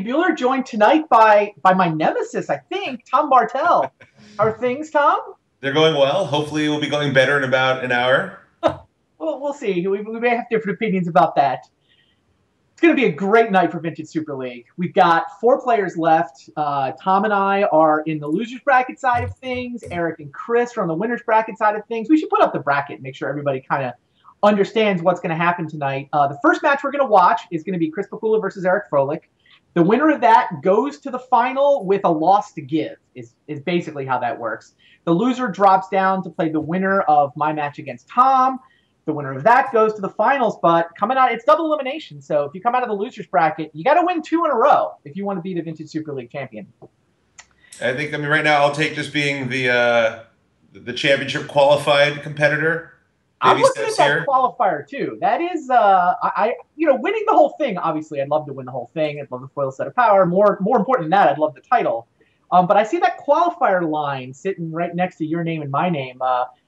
Bueller, joined tonight by my nemesis, I think, Tom Bartel. How are things, Tom? They're going well. Hopefully, we'll be going better in about an hour. Well, we'll see. We may have different opinions about that. It's going to be a great night for Vintage Super League. We've got four players left. Tom and I are in the losers bracket side of things. Eric and Chris are on the winners bracket side of things. We should put up the bracket, make sure everybody kind of understands what's going to happen tonight. The first match we're going to watch is going to be Chris Pakula versus Eric Froelich. The winner of that goes to the final with a loss to give, is basically how that works. The loser drops down to play the winner of my match against Tom. The winner of that goes to the finals, but coming out, it's double elimination. So if you come out of the losers bracket, you got to win two in a row if you want to be the Vintage Super League champion. I mean, right now I'll take just being the championship qualified competitor. I'm Baby looking at steps that here. qualifier too. That is, winning the whole thing. Obviously, I'd love to win the whole thing. I'd love the foil set of power. More important than that, I'd love the title. But I see that qualifier line sitting right next to your name and my name.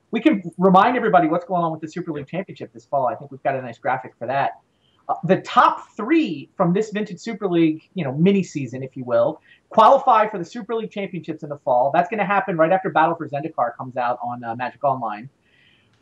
We can remind everybody what's going on with the Super League Championship this fall. I think we've got a nice graphic for that. The top three from this Vintage Super League, mini season, if you will, qualify for the Super League Championships in the fall. That's going to happen right after Battle for Zendikar comes out on Magic Online.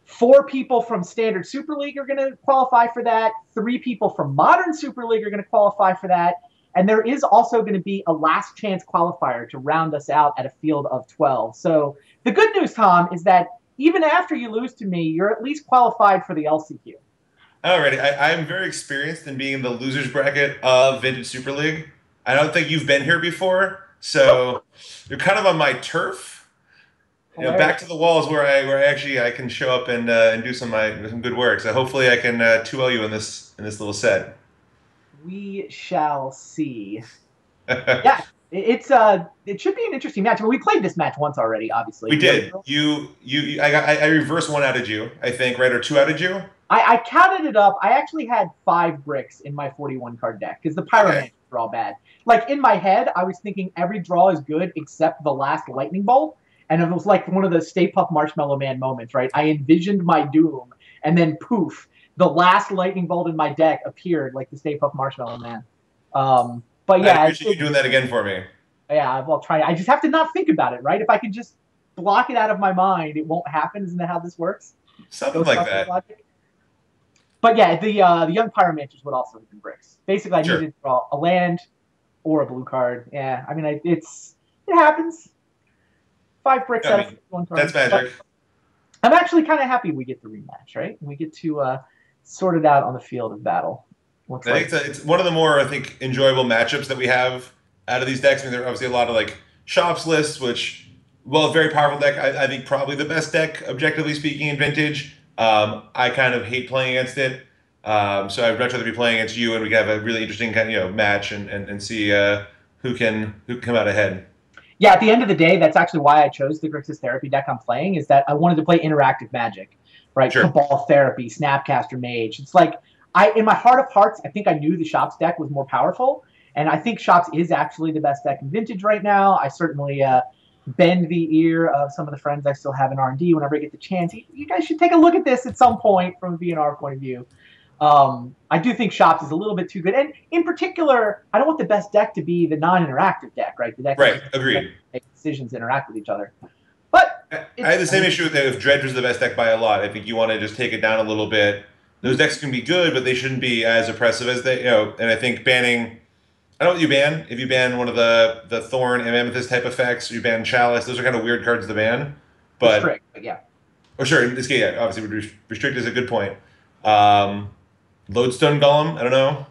Four people from Standard Super League are going to qualify for that. Three people from Modern Super League are going to qualify for that. And there is also going to be a last chance qualifier to round us out at a field of 12. So the good news, Tom, is that even after you lose to me, you're at least qualified for the LCQ. Alrighty, I'm very experienced in being in the losers bracket of Vintage Super League. I don't think you've been here before, so you're kind of on my turf. Back to the walls where I can show up and do some good work. So hopefully I can 2L you in this little set. We shall see. Yeah, it should be an interesting match. I mean, we played this match once already, obviously. We did. I reversed one outed you, I think, right? Or two outed you? I counted it up. I actually had 5 bricks in my 41 card deck because the Okay. Pyromancer are all bad. Like in my head, I was thinking every draw is good except the last lightning bolt. And it was like one of the Stay Puft Marshmallow Man moments, right? I envisioned my doom, and then poof, the last lightning bolt in my deck appeared like the Stay Puft Marshmallow Man. But I yeah, appreciate you doing that again for me. yeah, I'll try. I just have to not think about it, right? If I can just block it out of my mind, it won't happen. Isn't that how this works? Something like Ghostbusters that. logic. But yeah, the young Pyromancers would also have been bricks. Basically, I needed Sure. to draw a land or a blue card. Yeah, I mean, it happens. 5 bricks I out of mean, 1 card. that's magic. I'm actually kind of happy we get the rematch, right? We get to sort it out on the field of battle. Looks I think like it's one of the more, I think, enjoyable matchups that we have out of these decks. I mean, there are obviously a lot of like shops lists, which, well, very powerful deck. I think probably the best deck, objectively speaking, in Vintage. I kind of hate playing against it. So I'd much rather be playing against you, and we can have a really interesting kind of match and see who can come out ahead. yeah. At the end of the day, that's actually why I chose the Grixis Therapy deck I'm playing. Is that I wanted to play interactive Magic, right? Sure. Cabal Therapy, Snapcaster Mage. It's like in my heart of hearts, I think I knew the Shops deck was more powerful, and I think Shops is actually the best deck in Vintage right now. I certainly bend the ear of some of the friends I still have in R&D whenever I get the chance. You guys should take a look at this at some point from a VNR point of view. I do think Shops is a little bit too good. And in particular, I don't want the best deck to be the non-interactive deck, right? The deck that Right. just Agreed. make decisions interact with each other. But I had the same issue with if Dredge was the best deck by a lot. I think you want to just take it down a little bit. Those decks can be good, but they shouldn't be as oppressive as they. And I think banning. I don't know what you ban. If you ban one of the Thorn and Amethyst type effects, or you ban Chalice. Those are kind of weird cards to ban. But restrict, but yeah. oh sure, in this case, yeah, obviously restrict is a good point. Um, Lodestone Golem. I don't know.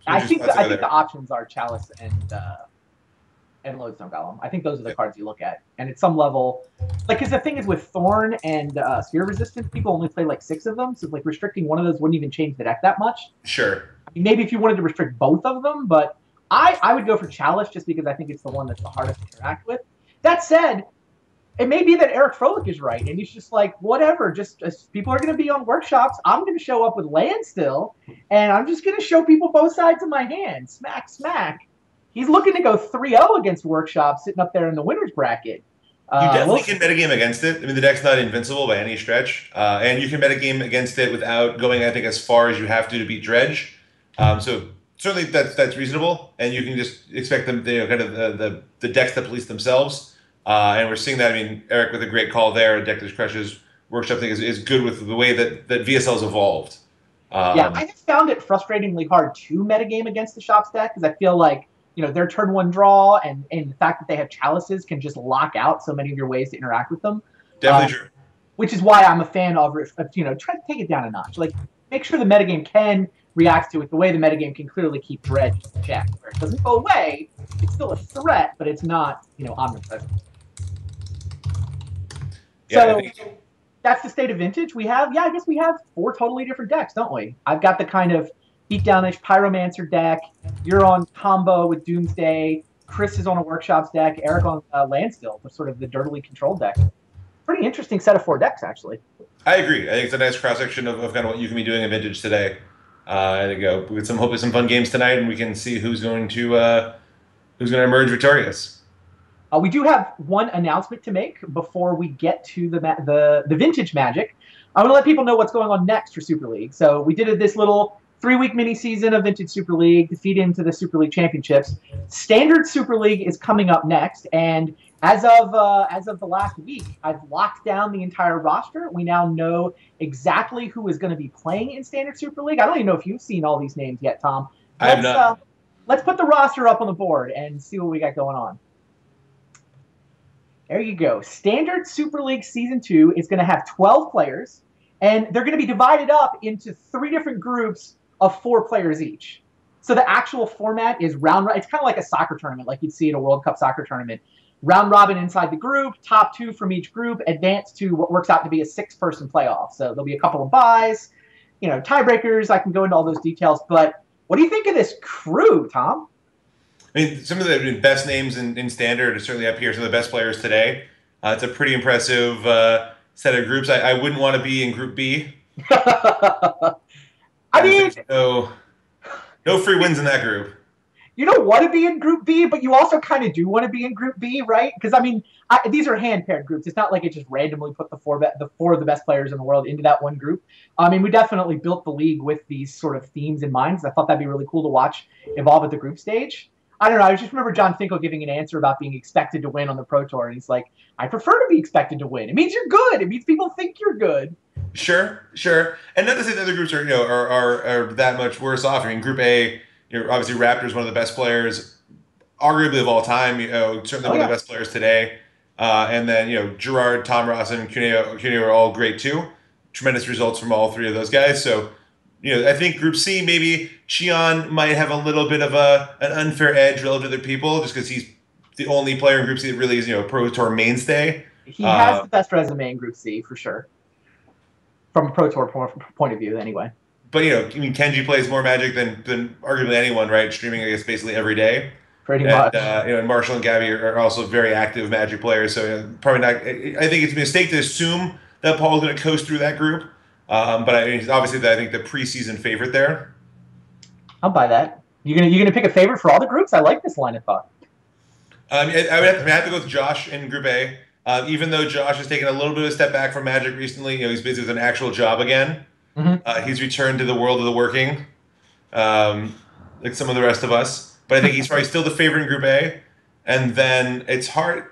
I Just think thoughts I go think the there. options are Chalice and Lodestone Golem. I think those are the cards you look at. And at some level, like, because the thing is with Thorn and Sphere Resistance, people only play like 6 of them. So like restricting one of those wouldn't even change the deck that much. Sure. I mean, maybe if you wanted to restrict both of them, but I would go for Chalice just because I think it's the one that's the hardest to interact with. That said, it may be that Eric Froelich is right, and he's just like, whatever, just as people are going to be on workshops, I'm going to show up with land still, and I'm just going to show people both sides of my hand. Smack, smack. He's looking to go 3-0 against workshops sitting up there in the winner's bracket. You We'll definitely see. can metagame against it. I mean, the deck's not invincible by any stretch, and you can metagame against it without going, I think, as far as you have to beat Dredge. So certainly that's reasonable, and you can just expect them, kind of the decks that police themselves. And we're seeing that. I mean, Eric with a great call there. A deck that crushes workshop thing is good with the way that VSL has evolved. Yeah, I just found it frustratingly hard to metagame against the Shops deck because I feel like their turn one draw and the fact that they have chalices can just lock out so many of your ways to interact with them. Definitely true. Which is why I'm a fan of try to take it down a notch. Like, make sure the metagame can react to it the way the metagame can clearly keep Dread just checked, where it doesn't go away. It's still a threat, but it's not, omnipresent. Yeah, so that's the state of Vintage. I guess we have 4 totally different decks, don't we? I've got the kind of beatdownish Pyromancer deck. You're on combo with Doomsday. Chris is on a Workshops deck. Eric on Landstill, sort of the dirtily controlled deck. Pretty interesting set of 4 decks, actually. I agree. I think it's a nice cross section of kind of what you can be doing in Vintage today. I think we get hopefully some fun games tonight, and we can see who's going to emerge victorious. We do have one announcement to make before we get to the Vintage Magic. I want to let people know what's going on next for Super League. So we did this little 3-week mini season of Vintage Super League to feed into the Super League Championships. Standard Super League is coming up next, and as of the last week, I've locked down the entire roster. We now know exactly who is going to be playing in Standard Super League. I don't even know if you've seen all these names yet, Tom. I have not. Let's put the roster up on the board and see what we got going on. There you go. Standard Super League Season 2 is going to have 12 players, and they're going to be divided up into 3 different groups of 4 players each. So the actual format is round. It's kind of like a soccer tournament, like you'd see at a World Cup soccer tournament. Round robin inside the group, top 2 from each group advance to what works out to be a 6-person playoff. So there'll be a couple of buys, tiebreakers. I can go into all those details. But what do you think of this crew, Tom? I mean, some of the best names in Standard are certainly up here. Some of the best players today. It's a pretty impressive set of groups. I wouldn't want to be in Group B. I mean, no free wins in that group. You don't want to be in Group B, but you also kind of do want to be in Group B, right? Because, I mean, these are hand-paired groups. It's not like it just randomly put the 4 of the best players in the world into that one group. I mean, we definitely built the league with these sort of themes in mind, because I thought that'd be really cool to watch evolve at the group stage. I don't know. I just remember John Finkel giving an answer about being expected to win on the Pro Tour, and he's like, I prefer to be expected to win. It means you're good. It means people think you're good. Sure. And not to say the other groups are that much worse off. I mean, Group A, obviously Raptors, one of the best players, arguably of all time. Certainly one of the best players today. And then Gerard, Tom Ross, and Cuneo are all great too. Tremendous results from all 3 of those guys. So I think Group C, maybe Cheon might have a little bit of an unfair edge relative to other people, just because he's the only player in Group C that really is a Pro Tour mainstay. He has the best resume in Group C for sure, from a Pro Tour point of view, anyway. But Kenji plays more Magic than arguably anyone, right? Streaming, I guess, basically every day. Pretty much. And Marshall and Gabby are also very active Magic players, so probably not. I think it's a mistake to assume that Paul's going to coast through that group. But obviously, I think the preseason favorite there. I'll buy that. You gonna pick a favorite for all the groups? I like this line of thought. I would have to go with Josh in Group A. Even though Josh has taken a little bit of a step back from Magic recently, he's busy with an actual job again. Mm-hmm. He's returned to the world of the working, like some of the rest of us. But I think he's probably still the favorite in Group A. And then it's hard.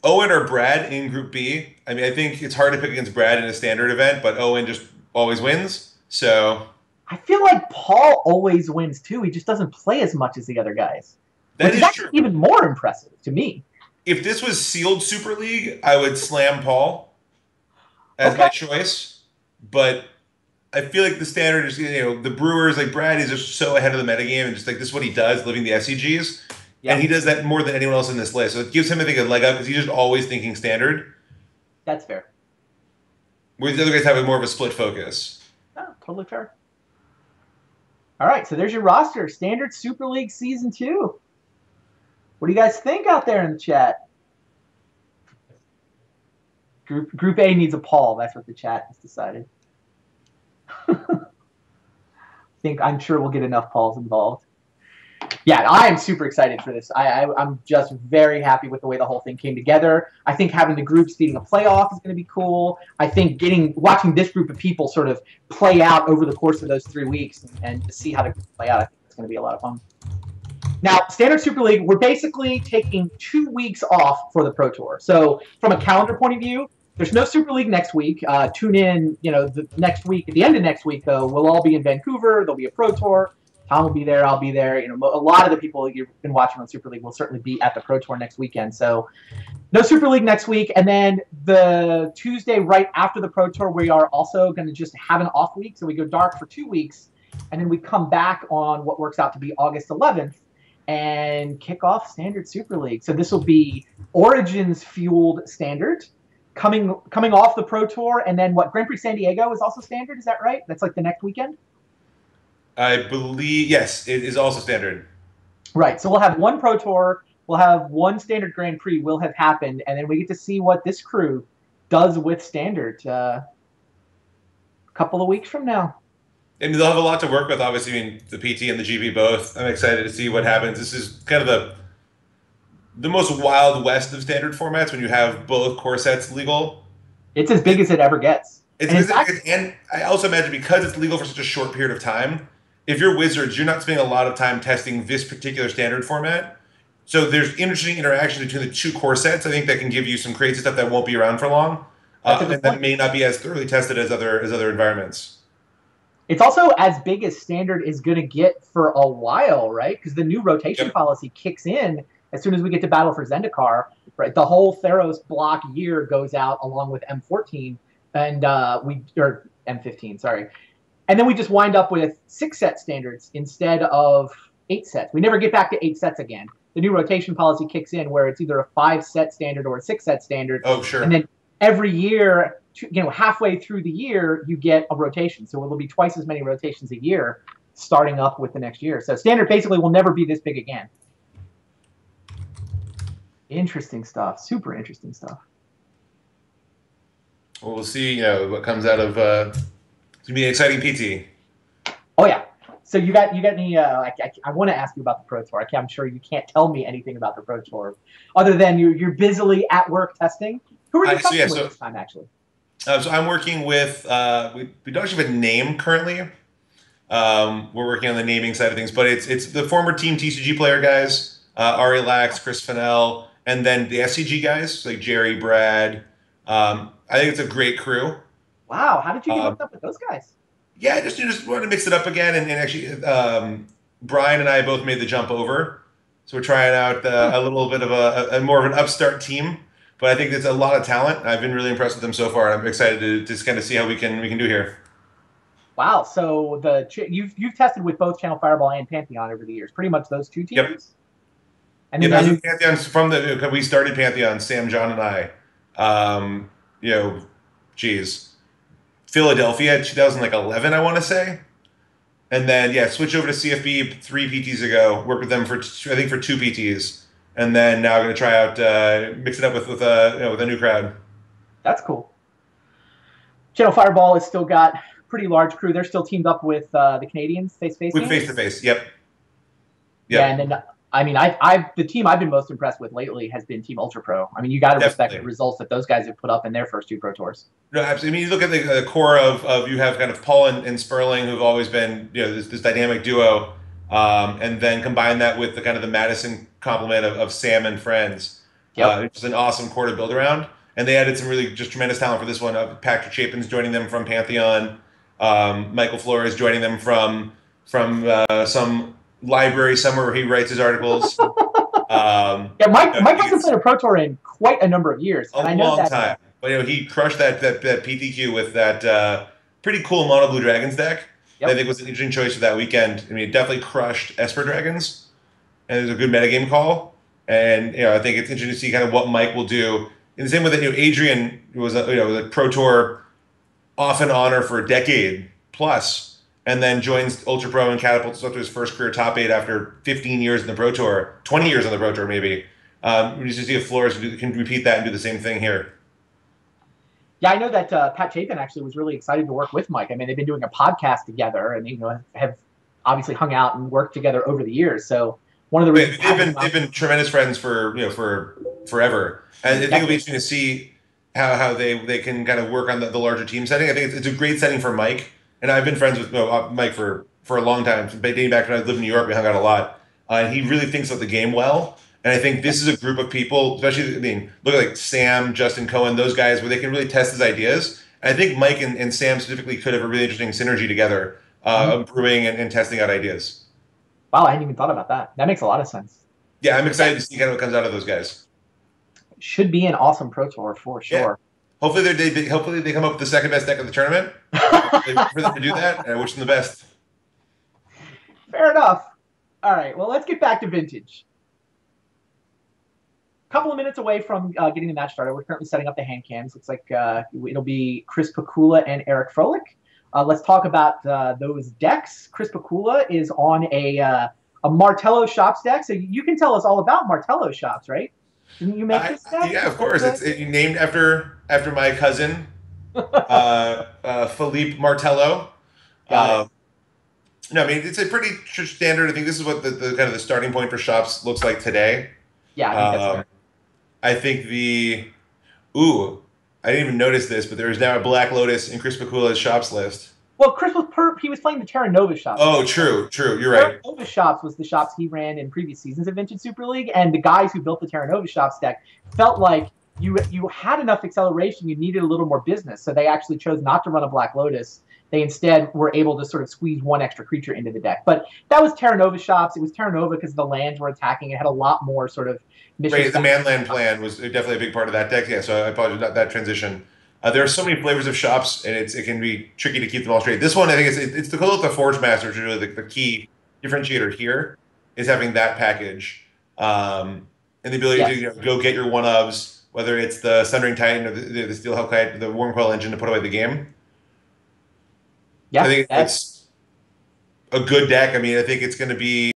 Owen or Brad in Group B. I mean, I think it's hard to pick against Brad in a standard event, but Owen just always wins. So I feel like Paul always wins too. He just doesn't play as much as the other guys. That is true. Even more impressive to me. If this was sealed Super League, I would slam Paul as my choice. But I feel like the standard is, the Brewers, like Brad is just so ahead of the metagame, and just like this is what he does, living the SCGs. Yeah. And he does that more than anyone else in this list. So it gives him, I think, a leg up because he's just always thinking standard. That's fair. Whereas the other guys have more of a split focus. Oh, totally fair. All right, so there's your roster. Standard Super League Season 2. What do you guys think out there in the chat? Group A needs a Paul. That's what the chat has decided. I'm sure we'll get enough Pauls involved. Yeah, I am super excited for this. I'm just very happy with the way the whole thing came together. I think having the groups feeding a playoff is going to be cool. I think watching this group of people sort of play out over the course of those 3 weeks and to see how they play out, I think It's going to be a lot of fun. Now, Standard Super League, we're basically taking 2 weeks off for the Pro Tour. So from a calendar point of view, there's no Super League next week. Tune in, the next week. At the end of next week, though, we'll all be in Vancouver. There'll be a Pro Tour. Tom will be there. I'll be there. A lot of the people you've been watching on Super League will certainly be at the Pro Tour next weekend. So no Super League next week. And then the Tuesday right after the Pro Tour, we are also going to just have an off week. So we go dark for 2 weeks. And then we come back on what works out to be August 11th and kick off Standard Super League. So this will be Origins-fueled Standard coming off the Pro Tour. And then Grand Prix San Diego is also Standard. Is that right? That's like the next weekend? I believe, yes, it is also Standard. Right. So we'll have one Pro Tour. We'll have one Standard Grand Prix will have happened. And then we get to see what this crew does with Standard a couple of weeks from now. And they'll have a lot to work with, obviously, the PT and the GP both. I'm excited to see what happens. This is kind of the most wild west of Standard formats when you have both core sets legal. It's as big as it ever gets. And I also imagine because it's legal for such a short period of time, if you're Wizards, you're not spending a lot of time testing this particular Standard format. So there's interesting interactions between the two core sets. I think that can give you some crazy stuff that won't be around for long. And that may not be as thoroughly tested as other environments. It's also as big as Standard is going to get for a while, right? Because the new rotation policy kicks in as soon as we get to Battle for Zendikar. Right, the whole Theros block year goes out along with M14 and or M15, sorry, and then we just wind up with 6-set standards instead of 8 sets. We never get back to 8 sets again. The new rotation policy kicks in where it's either a 5-set standard or a 6-set standard. Oh, sure. And then every year, halfway through the year, you get a rotation. So it'll be twice as many rotations a year starting up with the next year. So Standard basically will never be this big again. Interesting stuff. Super interesting stuff. Well, we'll see what comes out of it's going to be an exciting PT. Oh, yeah. So you got any, I want to ask you about the Pro Tour. I'm sure you can't tell me anything about the Pro Tour other than you're busily at work testing. Who are you testing with this time, actually? So I'm working with, we don't actually have a name currently. We're working on the naming side of things, but it's the former Team TCG player guys, Ari Lax, Chris Fennell, and then the SCG guys, like Jerry, Brad. I think it's a great crew. Wow, how did you get hooked up with those guys? Yeah, just wanted to mix it up again, and actually, Brian and I both made the jump over, so we're trying out a little bit of a more of an upstart team. But I think there's a lot of talent. I've been really impressed with them so far, and I'm excited to just kind of see how we can do here. Wow, so you've tested with both Channel Fireball and Pantheon over the years, pretty much those two teams. Yep. And then Pantheon we started Pantheon, Sam, John, and I. Philadelphia, 2011, I want to say, and then switch over to CFB 3 PTs ago. Worked with them for 2 PTs. And then now I'm going to try out, mix it up with a new crowd. That's cool. Channel Fireball has still got pretty large crew. They're still teamed up with the Canadians face-to-face. With face-to-face, yep. Yeah, and then the team I've been most impressed with lately has been Team Ultra Pro. I mean, you got to respect the results that those guys have put up in their first 2 Pro Tours. No, absolutely. I mean, you look at the core of you have kind of Paul and Sperling, who've always been this dynamic duo. And then combine that with the kind of the Madison complement of Sam and friends. It's an awesome core to build around. And they added some really just tremendous talent for this one. Patrick Chapin's joining them from Pantheon. Michael Flores joining them from some library somewhere where he writes his articles. Mike hasn't played a Pro Tour in quite a number of years. A long time. But he crushed that PTQ with that pretty cool Mono Blue Dragons deck. Yep. I think was an interesting choice for that weekend. I mean, it definitely crushed Esper Dragons, and it was a good metagame call. And I think it's interesting to see kind of what Mike will do. In the same way that Adrian was a Pro Tour off and oner for a decade plus, and then joins Ultra Pro and catapults up to his first career top 8 after 15 years in the Pro Tour, 20 years on the Pro Tour maybe. We just see if Flores can repeat that and do the same thing here. Yeah, I know that Pat Chapin actually was really excited to work with Mike. I mean, they've been doing a podcast together, and have obviously hung out and worked together over the years. So one of the reasons they've been tremendous friends for forever, and I think it'll be interesting to see how they can kind of work on the larger team setting. I think it's a great setting for Mike, and I've been friends with Mike for for a long time, dating back when I lived in New York. We hung out a lot, and he really thinks of the game well. And I think this is a group of people, especially, I mean, look at like Sam, Justin Cohen, those guys, where they can really test his ideas. And I think Mike and Sam specifically could have a really interesting synergy together, brewing and testing out ideas. Wow, I hadn't even thought about that. That makes a lot of sense. Yeah, I'm excited to see kind of what comes out of those guys. Should be an awesome Pro Tour for Yeah. sure. Hopefully they come up with the second best deck of the tournament for them to do that. And I wish them the best. Fair enough. All right, well, let's get back to Vintage. Couple of minutes away from getting the match started. We're currently setting up the hand cams. Looks like it'll be Chris Pakula and Eric Froelich. Let's talk about those decks. Chris Pakula is on a Martello Shops deck, so you can tell us all about Martello Shops, right? Didn't you make this deck? Yeah, of course. It's named after my cousin, Philippe Martello. Got it. No, I mean it's a pretty standard. I think this is what the kind of the starting point for Shops looks like today. Yeah, I think that's fair. I think I didn't even notice this, but there is now a Black Lotus in Chris Pakula's Shops list. Well, Chris he was playing the Terra Nova Shops. Oh, true. You're right. Terra Nova Shops was the shops he ran in previous seasons of Vintage Super League, and the guys who built the Terra Nova Shops deck felt like you had enough acceleration, you needed a little more business, so they actually chose not to run a Black Lotus. They instead were able to sort of squeeze one extra creature into the deck. But that was Terra Nova Shops. It was Terra Nova because the lands were attacking. It had a lot more sort of mission. Right, the Manland plan was definitely a big part of that deck. Yeah, so I apologize about that transition. There are so many flavors of Shops, and it can be tricky to keep them all straight. This one, I think, it's the call it the Forge Master, which is really the key differentiator here, is having that package and the ability to go get your one-ofs, whether it's the Sundering Titan or the Steel Hellkite, the Wormcoil Engine to put away the game. Yeah, I think it's a good deck. I mean, I think it's going to be